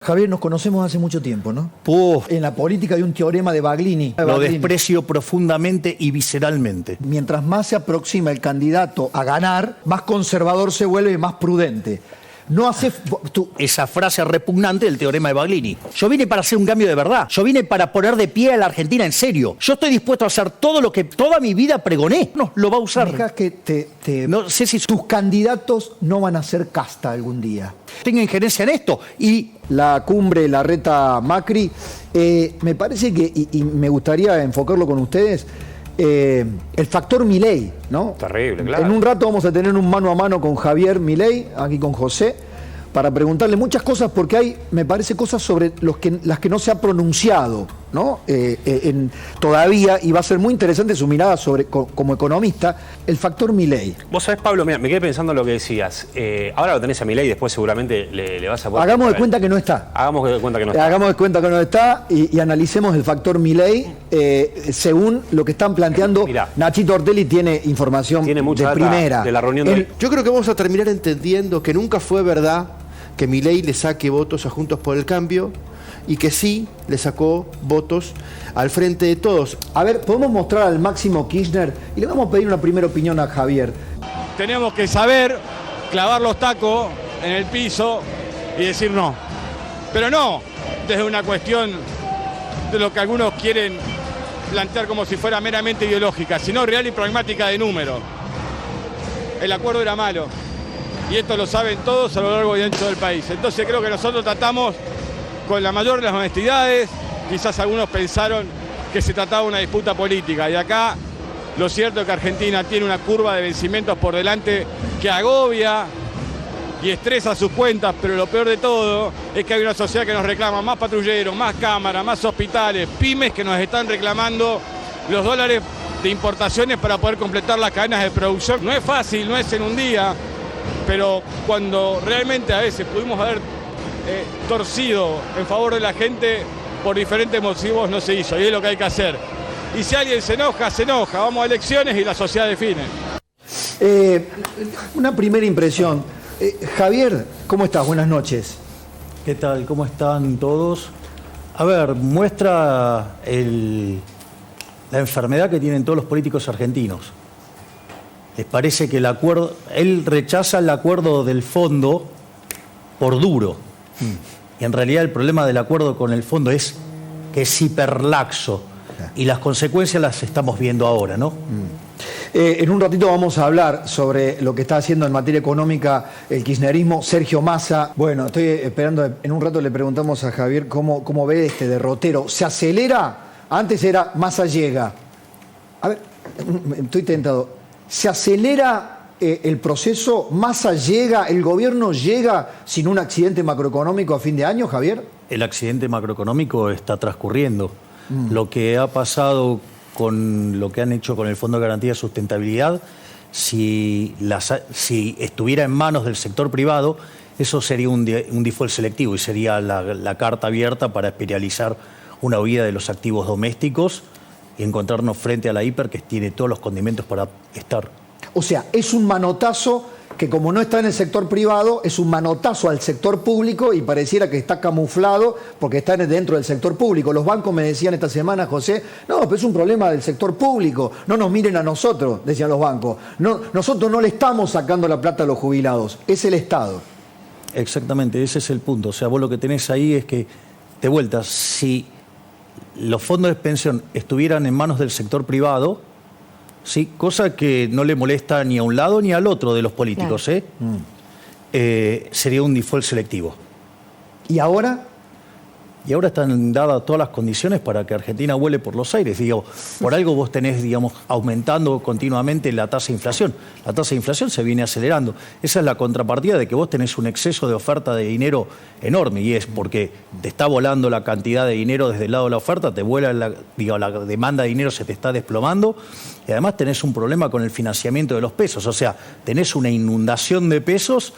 Javier, nos conocemos hace mucho tiempo, ¿no? En la política hay un teorema de Baglini. Lo desprecio profundamente y visceralmente. Mientras más se aproxima el candidato a ganar, más conservador se vuelve y más prudente. No hace... Esa frase repugnante del teorema de Baglini. Yo vine para hacer un cambio de verdad. Yo vine para poner de pie a la Argentina en serio. Yo estoy dispuesto a hacer todo lo que toda mi vida pregoné. No, lo va a usar. Deja que no sé si tus candidatos no van a ser casta algún día. Tengo injerencia en esto. Y la cumbre Larreta-Macri, me parece que, y me gustaría enfocarlo con ustedes, el factor Milei, ¿no? Terrible, claro. En un rato vamos a tener un mano a mano con Javier Milei, aquí con José, para preguntarle muchas cosas, porque hay, me parece, cosas sobre las que no se ha pronunciado, ¿no? Todavía, y va a ser muy interesante su mirada sobre, como economista, el factor Milei. Vos sabés, Pablo, mira, me quedé pensando en lo que decías. Ahora lo tenés a Milei y después seguramente le vas a poder... Hagamos de cuenta que no está. Hagamos de cuenta que no está. Hagamos de cuenta que no está y analicemos el factor Milei según lo que están planteando. Mirá, Nachito Ortelli tiene información tiene mucha de primera. de la reunión de hoy. Yo creo que vamos a terminar entendiendo que nunca fue verdad que Milei le saque votos a Juntos por el Cambio y que sí le sacó votos al Frente de Todos. A ver, podemos mostrar al Máximo Kirchner y le vamos a pedir una primera opinión a Javier. Tenemos que saber clavar los tacos en el piso y decir no. Pero no desde una cuestión de lo que algunos quieren plantear como si fuera meramente ideológica, sino real y pragmática de número. El acuerdo era malo. Y esto lo saben todos a lo largo y ancho del país. Entonces creo que nosotros tratamos con la mayor de las honestidades. Quizás algunos pensaron que se trataba de una disputa política. Y acá lo cierto es que Argentina tiene una curva de vencimientos por delante que agobia y estresa sus cuentas. Pero lo peor de todo es que hay una sociedad que nos reclama más patrulleros, más cámaras, más hospitales, pymes que nos están reclamando los dólares de importaciones para poder completar las cadenas de producción. No es fácil, no es en un día. Pero cuando realmente a veces pudimos haber torcido en favor de la gente, por diferentes motivos no se hizo, y es lo que hay que hacer. Y si alguien se enoja, vamos a elecciones y la sociedad define. Una primera impresión. Javier, ¿cómo estás? Buenas noches. ¿qué tal? ¿Cómo están todos? A ver, muestra la enfermedad que tienen todos los políticos argentinos. Les parece que el acuerdo, él rechaza el acuerdo del fondo por duro. Y en realidad el problema del acuerdo con el fondo es que es hiperlaxo. Y las consecuencias las estamos viendo ahora, ¿no? En un ratito vamos a hablar sobre lo que está haciendo en materia económica el kirchnerismo. Sergio Massa, bueno, estoy esperando, en un rato le preguntamos a Javier cómo ve este derrotero. ¿Se acelera? Antes era Massa llega. A ver, estoy tentado. ¿Se acelera el proceso? ¿Massa llega? ¿El gobierno llega sin un accidente macroeconómico a fin de año, Javier? El accidente macroeconómico está transcurriendo. Lo que ha pasado con lo que han hecho con el Fondo de Garantía de Sustentabilidad, si estuviera en manos del sector privado, eso sería un default selectivo y sería la carta abierta para espiralizar una huida de los activos domésticos y encontrarnos frente a la hiper que tiene todos los condimentos para estar. O sea, es un manotazo que, como no está en el sector privado, es un manotazo al sector público y pareciera que está camuflado porque está dentro del sector público. Los bancos me decían esta semana, José, no, pero es un problema del sector público, no nos miren a nosotros, decían los bancos. No, nosotros no le estamos sacando la plata a los jubilados, es el Estado. Exactamente, ese es el punto. O sea, vos lo que tenés ahí es que, de vuelta, si los fondos de pensión estuvieran en manos del sector privado, ¿sí? Cosa que no le molesta ni a un lado ni al otro de los políticos, claro. Sería un default selectivo. ¿Y ahora? Y ahora están dadas todas las condiciones para que Argentina vuele por los aires. Digo, por algo vos tenés, digamos, aumentando continuamente la tasa de inflación. La tasa de inflación se viene acelerando. Esa es la contrapartida de que vos tenés un exceso de oferta de dinero enorme. Y es porque te está volando la cantidad de dinero desde el lado de la oferta, te vuela la demanda de dinero se te está desplomando. Y además tenés un problema con el financiamiento de los pesos. O sea, tenés una inundación de pesos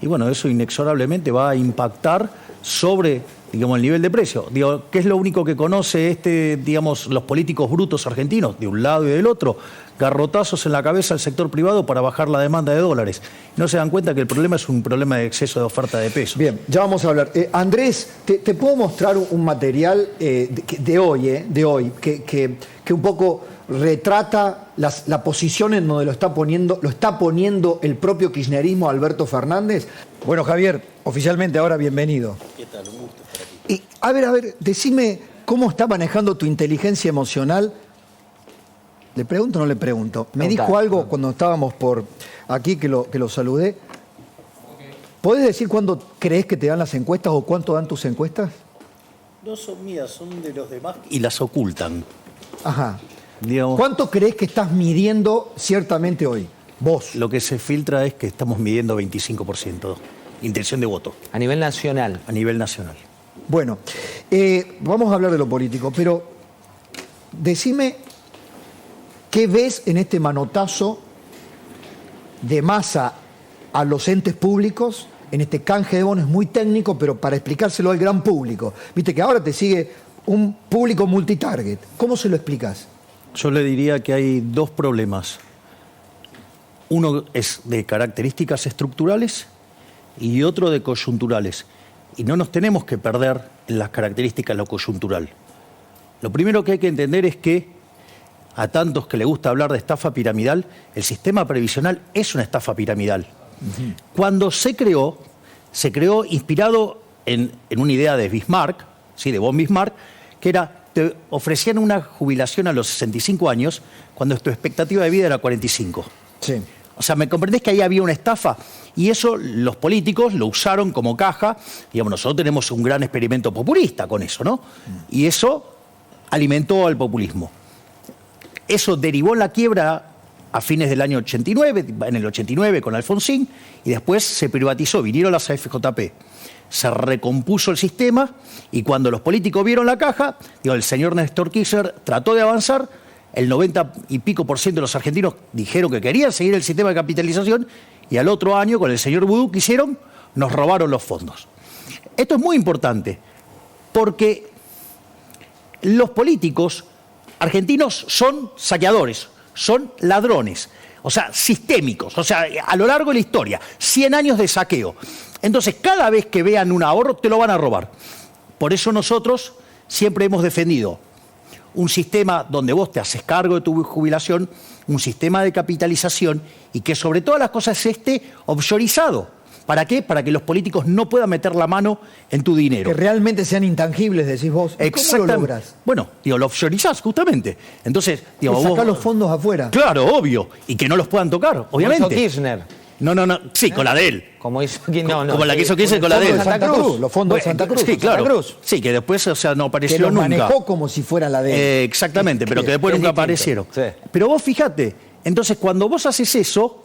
y bueno, eso inexorablemente va a impactar sobre digamos, el nivel de precio. Digo, ¿qué es lo único que conoce digamos, los políticos brutos argentinos, de un lado y del otro? Garrotazos en la cabeza al sector privado para bajar la demanda de dólares. No se dan cuenta que el problema es un problema de exceso de oferta de pesos. Bien, ya vamos a hablar. Andrés, te puedo mostrar un material de hoy, que un poco retrata la posición en donde lo está poniendo el propio kirchnerismo, Alberto Fernández. Bueno, Javier, oficialmente ahora bienvenido. ¿Qué tal? Un gusto estar aquí. Y, a ver, decime cómo está manejando tu inteligencia emocional. ¿Le pregunto o no le pregunto? Me dijo algo cuando estábamos por aquí que lo saludé. ¿Podés decir cuándo crees que te dan las encuestas o cuánto dan tus encuestas? No son mías, son de los demás y las ocultan. Ajá. Digamos, ¿Cuánto crees que estás midiendo ciertamente hoy? Vos. lo que se filtra es que estamos midiendo 25% intención de voto A nivel nacional. a nivel nacional. Bueno, vamos a hablar de lo político, pero decime qué ves en este manotazo de Massa a los entes públicos, en este canje de bonos muy técnico, pero para explicárselo al gran público. Viste que ahora te sigue un público multitarget. ¿Cómo se lo explicás? Yo le diría que hay dos problemas. Uno es de características estructurales y otro de coyunturales. Y no nos tenemos que perder en las características de lo coyuntural. Lo primero que hay que entender es que a tantos que le gusta hablar de estafa piramidal, el sistema previsional es una estafa piramidal. Cuando se creó inspirado en una idea de Bismarck, ¿sí? De von Bismarck, que era, te ofrecían una jubilación a los 65 años cuando tu expectativa de vida era 45. Sí. O sea, ¿me comprendés que ahí había una estafa? Y eso los políticos lo usaron como caja. Digamos, nosotros tenemos un gran experimento populista con eso, ¿no? Y eso alimentó al populismo. Eso derivó en la quiebra a fines del año 89, en el 89 con Alfonsín, y después se privatizó, vinieron las AFJP. Se recompuso el sistema y cuando los políticos vieron la caja, el señor Néstor Kirchner trató de avanzar, el 90 y pico % de los argentinos dijeron que querían seguir el sistema de capitalización y al otro año, con el señor Vudú, ¿qué hicieron? Nos robaron los fondos. Esto es muy importante porque los políticos argentinos son saqueadores, son ladrones, o sea, sistémicos, o sea, a lo largo de la historia, 100 años de saqueo. Entonces, cada vez que vean un ahorro, te lo van a robar. Por eso nosotros siempre hemos defendido un sistema donde vos te haces cargo de tu jubilación, un sistema de capitalización y que sobre todas las cosas esté offshoreizado. ¿Para qué? Para que los políticos no puedan meter la mano en tu dinero. Que realmente sean intangibles, decís vos. ¿Cómo lo logras? Bueno, lo offshoreizás justamente. Entonces, sacás los fondos afuera. Claro, obvio. Y que no los puedan tocar, obviamente. Como hizo Kirchner. No. Sí, con la de él. Como hizo Como la que hizo Kirchner con la de él. Santa Cruz. Los fondos de Santa Cruz. Sí, claro. Santa Cruz. Sí, que después, no apareció que los nunca. manejó como si fuera la de él. Exactamente, pero que después nunca aparecieron. Sí. Pero vos fíjate, entonces cuando vos haces eso,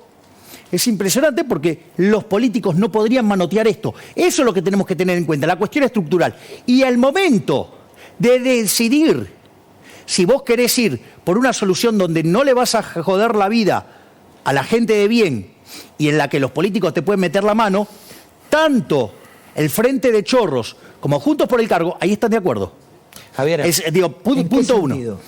es impresionante porque los políticos no podrían manotear esto. Eso es lo que tenemos que tener en cuenta, la cuestión estructural. Y al momento de decidir si vos querés ir por una solución donde no le vas a joder la vida a la gente de bien y en la que los políticos te pueden meter la mano, tanto el Frente de Chorros como Juntos por el Cargo, ahí están de acuerdo. Javier, Punto uno.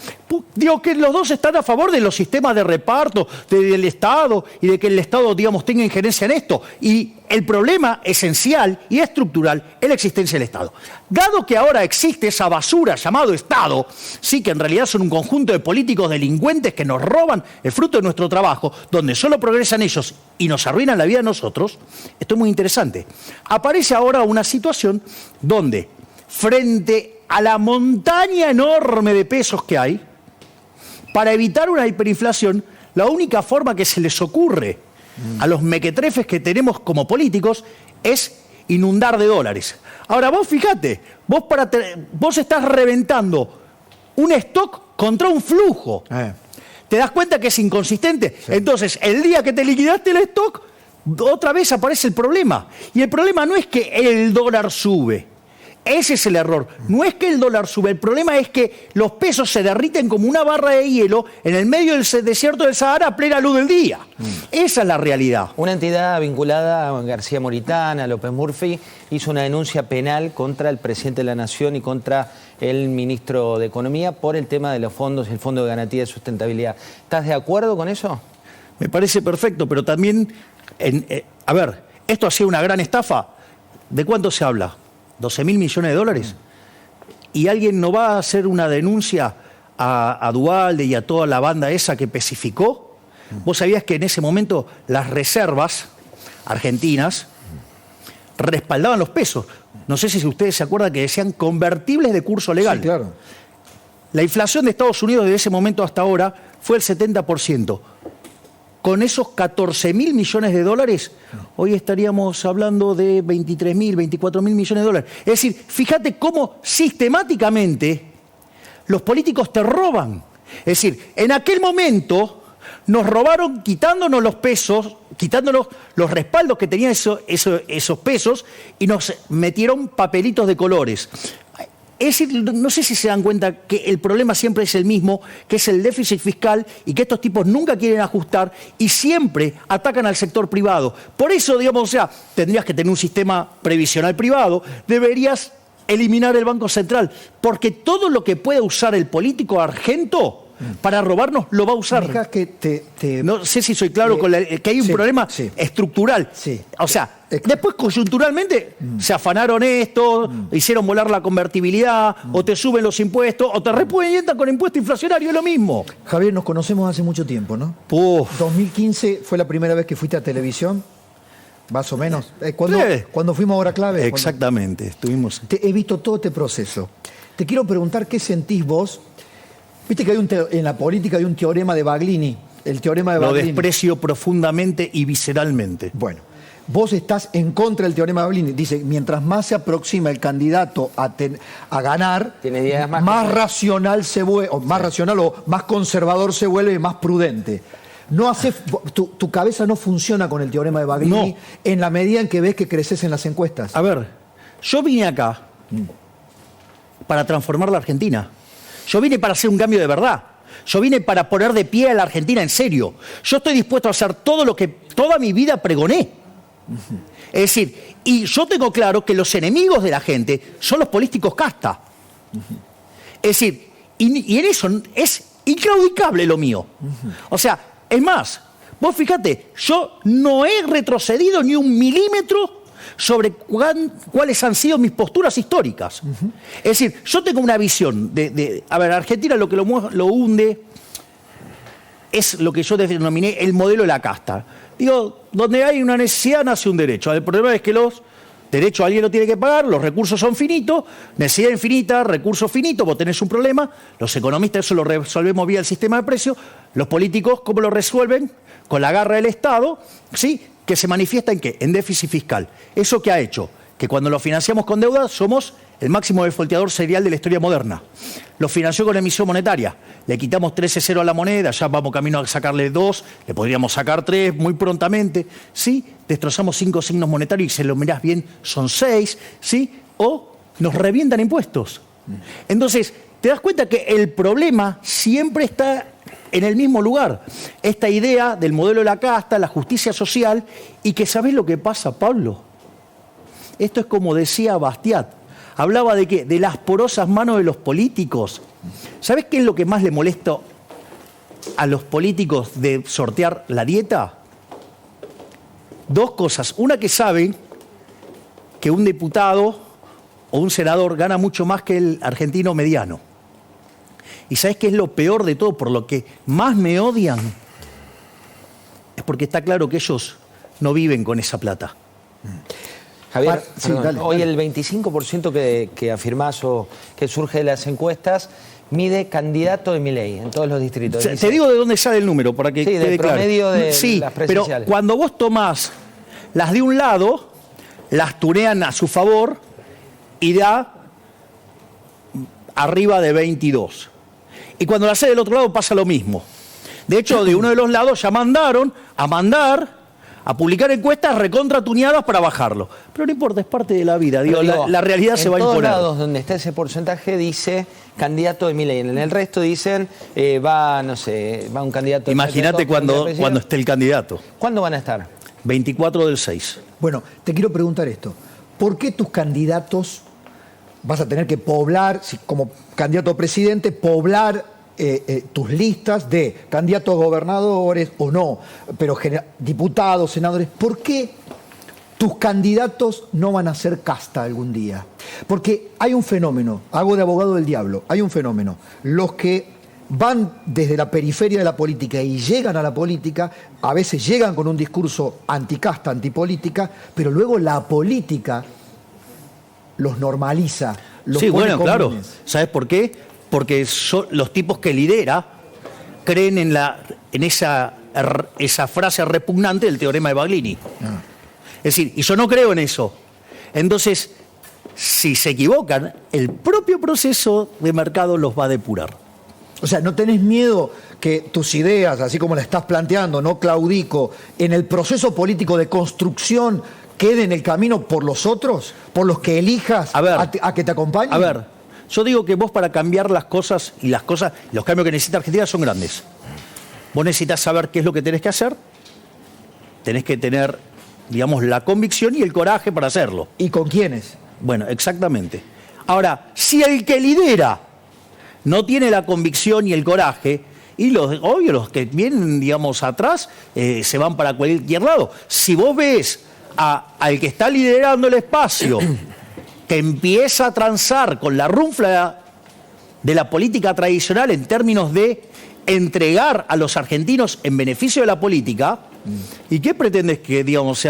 Digo que los dos están a favor de los sistemas de reparto del Estado y de que el Estado, tenga injerencia en esto. Y el problema esencial y estructural es la existencia del Estado. Dado que ahora existe esa basura llamado Estado, sí, que en realidad son un conjunto de políticos delincuentes que nos roban el fruto de nuestro trabajo, donde solo progresan ellos y nos arruinan la vida a nosotros, esto es muy interesante. Aparece ahora una situación donde, frente a la montaña enorme de pesos que hay, para evitar una hiperinflación, la única forma que se les ocurre a los mequetrefes que tenemos como políticos es inundar de dólares. Ahora vos fíjate, vos estás reventando un stock contra un flujo. ¿Te das cuenta que es inconsistente? Sí. Entonces, el día que te liquidaste el stock, otra vez aparece el problema. Y el problema no es que el dólar sube, Ese es el error. No es que el dólar sube, el problema es que los pesos se derriten como una barra de hielo en el medio del desierto del Sahara a plena luz del día. Esa es la realidad. Una entidad vinculada a García Moritana, a López Murphy, hizo una denuncia penal contra el presidente de la Nación y contra el ministro de Economía por el tema de los fondos, el Fondo de Garantía de Sustentabilidad. ¿Estás de acuerdo con eso? Me parece perfecto, pero también, a ver, esto ha sido una gran estafa. ¿De cuánto se habla? ¿12.000 millones de dólares? ¿Y alguien no va a hacer una denuncia a Duhalde y a toda la banda esa que especificó? ¿Vos sabías que en ese momento las reservas argentinas respaldaban los pesos? No sé si ustedes se acuerdan que decían convertibles de curso legal. Sí, claro. La inflación de Estados Unidos desde ese momento hasta ahora fue el 70%. Con esos 14.000 millones de dólares, hoy estaríamos hablando de 23.000, 24.000 millones de dólares. Es decir, fíjate cómo sistemáticamente los políticos te roban. Es decir, en aquel momento nos robaron quitándonos los pesos, quitándonos los respaldos que tenían esos pesos y nos metieron papelitos de colores. Es decir, no sé si se dan cuenta que el problema siempre es el mismo, que es el déficit fiscal y que estos tipos nunca quieren ajustar y siempre atacan al sector privado. Por eso, digamos, o sea, tendrías que tener un sistema previsional privado, deberías eliminar el Banco Central, porque todo lo que pueda usar el político argento para robarnos lo va a usar. Dejá que No sé si soy claro con que hay un problema estructural. Sí. O sea, después coyunturalmente se afanaron esto, hicieron volar la convertibilidad, o te suben los impuestos, o te repudientan con impuesto inflacionario, es lo mismo. Javier, nos conocemos hace mucho tiempo, ¿no? Uf. 2015 fue la primera vez que fuiste a televisión, más o menos. Cuando fuimos a Hora Clave. Exactamente, estuvimos. He visto todo este proceso. Te quiero preguntar qué sentís vos. Viste que en la política hay un teorema de Baglini. El teorema de Lo Baglini. desprecio profundamente y visceralmente. Bueno, vos estás en contra del teorema de Baglini. Dice, mientras más se aproxima el candidato a ganar, tiene ideas más racional se vuelve, o más racional o más conservador se vuelve, más prudente. No hace, tu cabeza no funciona con el teorema de Baglini en la medida en que ves que creces en las encuestas. A ver, yo vine acá para transformar la Argentina. Yo vine para hacer un cambio de verdad. Yo vine para poner de pie a la Argentina en serio. Yo estoy dispuesto a hacer todo lo que toda mi vida pregoné. Es decir, y yo tengo claro que los enemigos de la gente son los políticos casta. Es decir, y en eso es inclaudicable lo mío. O sea, es más, vos fíjate, yo no he retrocedido ni un milímetro sobre cuáles han sido mis posturas históricas. Es decir, yo tengo una visión a ver, Argentina lo que lo hunde es lo que yo denominé el modelo de la casta. Digo, donde hay una necesidad nace un derecho. El problema es que los derechos alguien lo tiene que pagar, los recursos son finitos, necesidad infinita, recursos finitos, vos tenés un problema, los economistas eso lo resolvemos vía el sistema de precios, los políticos, ¿cómo lo resuelven? Con la garra del Estado, ¿sí? Que se manifiesta en ¿qué? En déficit fiscal. ¿Eso qué ha hecho? Que cuando lo financiamos con deuda somos el máximo defaulteador serial de la historia moderna. Lo financió con emisión monetaria. Le quitamos 13,0 a la moneda, ya vamos camino a sacarle 2, le podríamos sacar 3 muy prontamente. ¿Sí? Destrozamos 5 signos monetarios y si lo mirás bien son 6. ¿Sí? O nos revientan impuestos. Entonces, te das cuenta que el problema siempre está en el mismo lugar. Esta idea del modelo de la casta, la justicia social, y que ¿sabés lo que pasa, Pablo? Esto es como decía Bastiat. Hablaba de ¿qué? De las porosas manos de los políticos. ¿Sabés qué es lo que más le molesta a los políticos de sortear la dieta? Dos cosas. Una, que saben que un diputado o un senador gana mucho más que el argentino mediano. ¿Y sabés qué es lo peor de todo? Por lo que más me odian. Es porque está claro que ellos no viven con esa plata. Javier, Sí, dale. hoy el 25% que afirmás o que surge de las encuestas mide candidato de Milei en todos los distritos. Te digo de dónde sale el número, para que sí, quede del claro. promedio de sí, las pero presidenciales. cuando vos tomás las de un lado, las tunean a su favor y da arriba de 22. Y cuando las hace del otro lado pasa lo mismo. De hecho, de uno de los lados ya mandaron a mandar a publicar encuestas recontratuneadas para bajarlo. Pero no importa, es parte de la vida. Digo, la realidad se va a imponer. En todos lados donde está ese porcentaje dice candidato de Milei. En el resto dicen va un candidato. Imagínate cuando esté el candidato. ¿Cuándo van a estar? 24 del 6. Bueno, te quiero preguntar esto. ¿Por qué tus candidatos vas a tener que poblar, como candidato a presidente, poblar tus listas de candidatos a gobernadores o no, pero diputados, senadores? ¿Por qué tus candidatos no van a ser casta algún día? Porque hay un fenómeno, hago de abogado del diablo, hay un fenómeno. Los que van desde la periferia de la política y llegan a la política, a veces llegan con un discurso anticasta, antipolítica, pero luego la política los normaliza, los sí, pone bueno, claro. comunes. ¿Sabes por qué? Porque son los tipos que lidera creen en esa frase repugnante del teorema de Baglini. Es decir, y yo no creo en eso. Entonces, si se equivocan, el propio proceso de mercado los va a depurar. O sea, ¿no tenés miedo que tus ideas, así como la estás planteando, no claudico, en el proceso político de construcción quede en el camino por los otros, por los que elijas a que te acompañen? A ver, yo digo que vos para cambiar las cosas, los cambios que necesita Argentina son grandes. Vos necesitas saber qué es lo que tenés que hacer, tenés que tener, digamos, la convicción y el coraje para hacerlo. ¿Y con quiénes? Bueno, exactamente. Ahora, si el que lidera no tiene la convicción y el coraje, y los que vienen, digamos, atrás, se van para cualquier lado. Si vos ves al que está liderando el espacio, que empieza a transar con la runfla de la política tradicional en términos de entregar a los argentinos en beneficio de la política, ¿y qué pretendes que, digamos,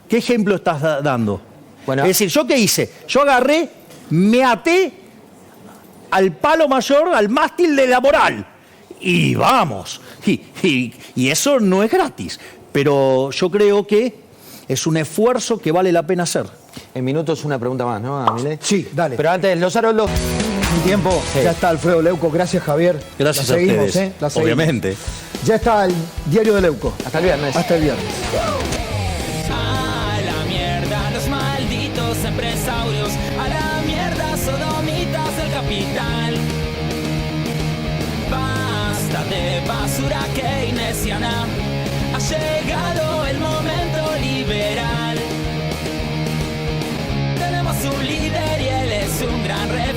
qué ejemplo estás dando? Bueno, es decir, ¿yo qué hice? Yo agarré, me até al palo mayor, al mástil de la moral. Y vamos. Y eso no es gratis. Pero yo creo que es un esfuerzo que vale la pena hacer. En minutos una pregunta más, ¿no, Milei? Sí, dale. Pero antes, los Haroldos. Mi tiempo, Sí. Ya está Alfredo Leuco. Gracias, Javier. Gracias La a seguimos, ustedes. La seguimos. Obviamente. Ya está el diario de Leuco. Hasta el viernes. Hasta el viernes. A la mierda los malditos empresarios, a la mierda sodomitas del capital. Basta de basura keynesiana, ha llegado el momento liberal. Tenemos un líder y él es un gran